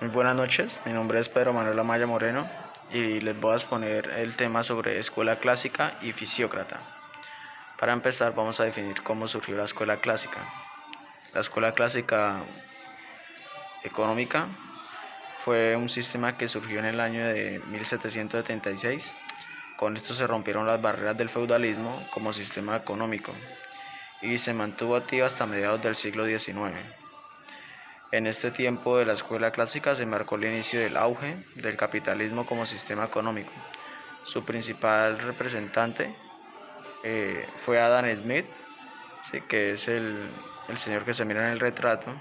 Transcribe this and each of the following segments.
Muy buenas noches, mi nombre es Pedro Manuel Amaya Moreno y les voy a exponer el tema sobre escuela clásica y fisiócrata. Para empezar vamos a definir cómo surgió la escuela clásica. La escuela clásica económica fue un sistema que surgió en el año de 1776. Con esto se rompieron las barreras del feudalismo como sistema económico y se mantuvo activa hasta mediados del siglo XIX. En este tiempo de la escuela clásica se marcó el inicio del auge del capitalismo como sistema económico. Su principal representante fue Adam Smith, ¿sí? Que es el señor que se mira en el retrato.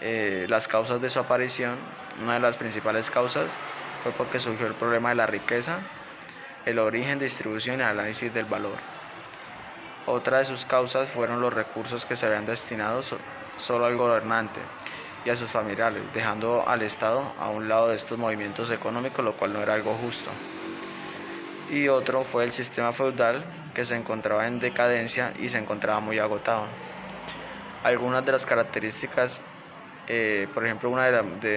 Las causas de su aparición, una de las principales causas fue porque surgió el problema de la riqueza, el origen, distribución y análisis del valor. Otra de sus causas fueron los recursos que se habían destinado solo al gobernante y a sus familiares, dejando al Estado a un lado de estos movimientos económicos, lo cual no era algo justo. Y otro fue el sistema feudal, que se encontraba en decadencia y se encontraba muy agotado. Algunas de las características, por ejemplo, una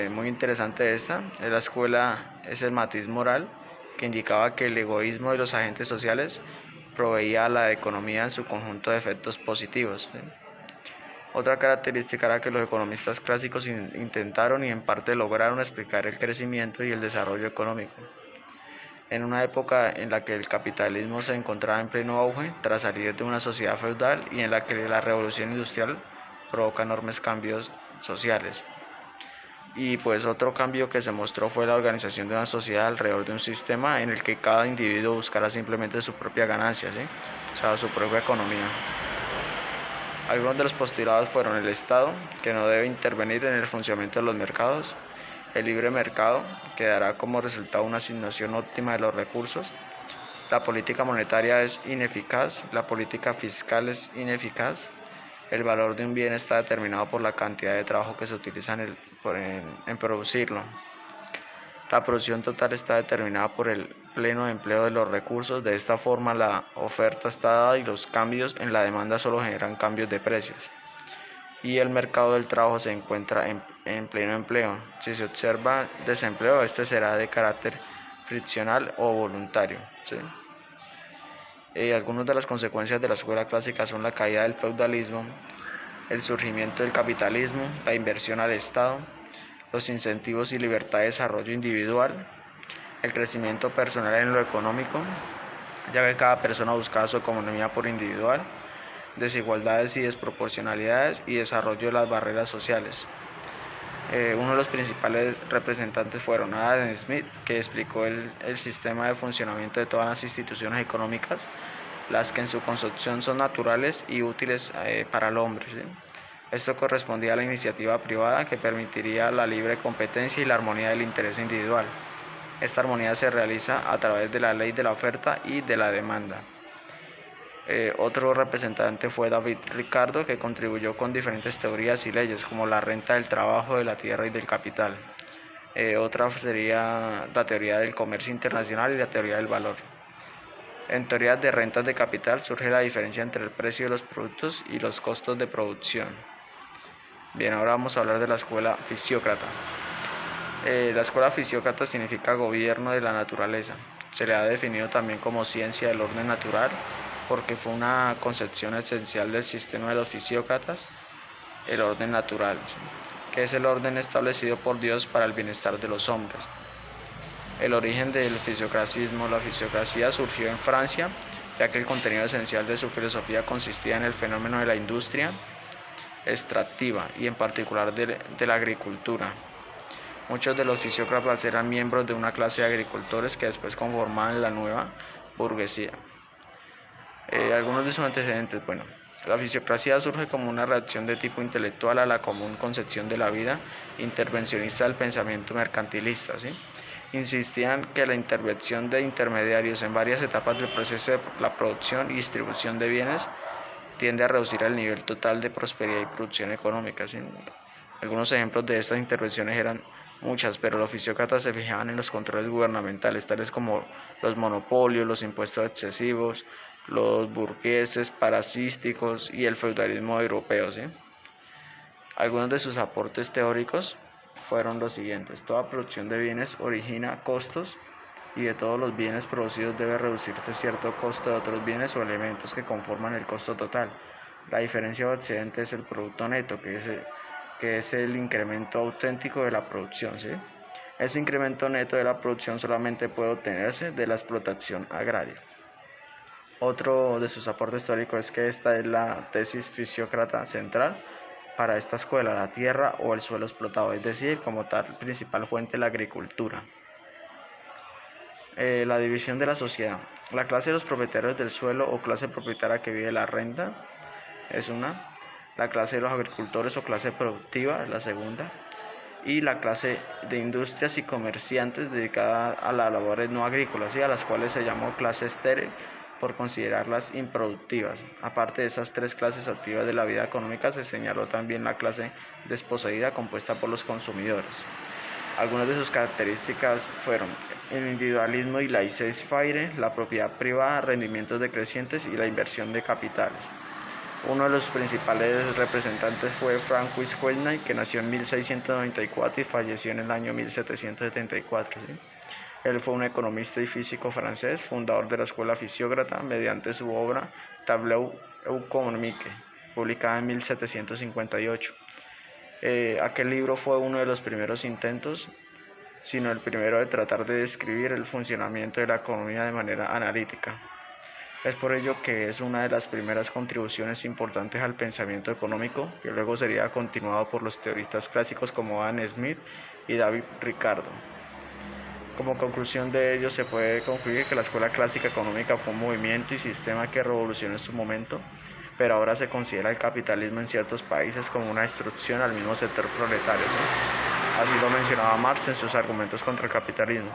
muy interesante de esta, de la escuela, es el matiz moral, que indicaba que el egoísmo de los agentes sociales proveía a la economía en su conjunto de efectos positivos, ¿sí? Otra característica era que los economistas clásicos intentaron y en parte lograron explicar el crecimiento y el desarrollo económico. En una época en la que el capitalismo se encontraba en pleno auge tras salir de una sociedad feudal y en la que la revolución industrial provoca enormes cambios sociales. Y pues otro cambio que se mostró fue la organización de una sociedad alrededor de un sistema en el que cada individuo buscara simplemente su propia ganancia, ¿sí? O sea, su propia economía. Algunos de los postulados fueron el Estado, que no debe intervenir en el funcionamiento de los mercados, el libre mercado, que dará como resultado una asignación óptima de los recursos, la política monetaria es ineficaz, la política fiscal es ineficaz, el valor de un bien está determinado por la cantidad de trabajo que se utiliza en producirlo. La producción total está determinada por el pleno empleo de los recursos. De esta forma, la oferta está dada y los cambios en la demanda solo generan cambios de precios. Y el mercado del trabajo se encuentra en pleno empleo. Si se observa desempleo, este será de carácter friccional o voluntario, ¿sí? Algunas de las consecuencias de la escuela clásica son la caída del feudalismo, el surgimiento del capitalismo, la inversión al Estado, los incentivos y libertad de desarrollo individual, el crecimiento personal en lo económico, ya que cada persona buscaba su economía por individual, desigualdades y desproporcionalidades y desarrollo de las barreras sociales. Uno de los principales representantes fueron Adam Smith, que explicó el sistema de funcionamiento de todas las instituciones económicas, las que en su construcción son naturales y útiles para el hombre, ¿sí? Esto correspondía a la iniciativa privada que permitiría la libre competencia y la armonía del interés individual. Esta armonía se realiza a través de la ley de la oferta y de la demanda. Otro representante fue David Ricardo, que contribuyó con diferentes teorías y leyes como la renta del trabajo, de la tierra y del capital. Otra sería la teoría del comercio internacional y la teoría del valor. En teorías de rentas de capital surge la diferencia entre el precio de los productos y los costos de producción. Bien, ahora vamos a hablar de la escuela fisiócrata. La escuela fisiócrata significa gobierno de la naturaleza. Se le ha definido también como ciencia del orden natural porque fue una concepción esencial del sistema de los fisiócratas, el orden natural, ¿sí? Que es el orden establecido por Dios para el bienestar de los hombres. El origen del fisiocracismo. La fisiocracia surgió en Francia, ya que el contenido esencial de su filosofía consistía en el fenómeno de la industria extractiva y en particular de la agricultura. Muchos de los fisiócratas eran miembros de una clase de agricultores que después conformaban la nueva burguesía. Algunos de sus antecedentes, bueno, la fisiocracia surge como una reacción de tipo intelectual a la común concepción de la vida intervencionista del pensamiento mercantilista, ¿sí? Insistían que la intervención de intermediarios en varias etapas del proceso de la producción y distribución de bienes tiende a reducir el nivel total de prosperidad y producción económica, ¿sí? Algunos ejemplos de estas intervenciones eran muchas, pero los fisiócratas se fijaban en los controles gubernamentales, tales como los monopolios, los impuestos excesivos, los burgueses parasíticos y el feudalismo europeo, ¿sí? Algunos de sus aportes teóricos fueron los siguientes. Toda producción de bienes origina costos y de todos los bienes producidos debe reducirse cierto costo de otros bienes o elementos que conforman el costo total. La diferencia o excedente es el producto neto, que es el incremento auténtico de la producción, ¿sí? Ese incremento neto de la producción solamente puede obtenerse de la explotación agraria. Otro de sus aportes históricos es que esta es la tesis fisiócrata central para esta escuela: la tierra o el suelo explotado, es decir, como tal principal fuente la agricultura. La división de la sociedad. La clase de los propietarios del suelo o clase propietaria que vive de la renta es una. La clase de los agricultores o clase productiva es la segunda. Y la clase de industrias y comerciantes dedicada a las labores no agrícolas, ¿sí?, a las cuales se llamó clase estéril por considerarlas improductivas. Aparte de esas tres clases activas de la vida económica, se señaló también la clase desposeída compuesta por los consumidores. Algunas de sus características fueron el individualismo y laissez-faire, la propiedad privada, rendimientos decrecientes y la inversión de capitales. Uno de los principales representantes fue Francois Quesnay, que nació en 1694 y falleció en el año 1774. ¿Sí? Él fue un economista y físico francés, fundador de la escuela fisiócrata, mediante su obra Tableau économique, publicada en 1758. Aquel libro fue uno de los primeros intentos, sino el primero, de tratar de describir el funcionamiento de la economía de manera analítica. Es por ello que es una de las primeras contribuciones importantes al pensamiento económico, que luego sería continuado por los teoristas clásicos como Adam Smith y David Ricardo. Como conclusión de ello, se puede concluir que la escuela clásica económica fue un movimiento y sistema que revolucionó en su momento, pero ahora se considera el capitalismo en ciertos países como una destrucción al mismo sector proletario, ¿sí? Así lo mencionaba Marx en sus argumentos contra el capitalismo.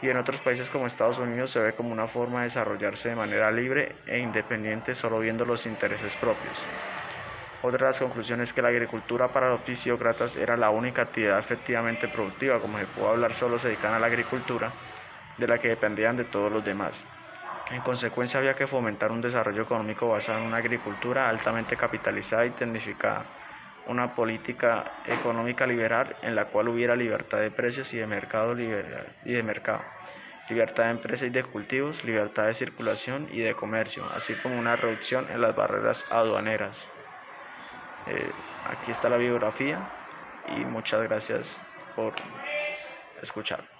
Y en otros países como Estados Unidos se ve como una forma de desarrollarse de manera libre e independiente, solo viendo los intereses propios. Otra de las conclusiones es que la agricultura para los fisiócratas era la única actividad efectivamente productiva. Como se pudo hablar, solo se dedicaban a la agricultura, de la que dependían de todos los demás. En consecuencia, había que fomentar un desarrollo económico basado en una agricultura altamente capitalizada y tecnificada, una política económica liberal en la cual hubiera libertad de precios y de mercado, libertad de empresa y de cultivos, libertad de circulación y de comercio, así como una reducción en las barreras aduaneras. Aquí está la biografía y muchas gracias por escuchar.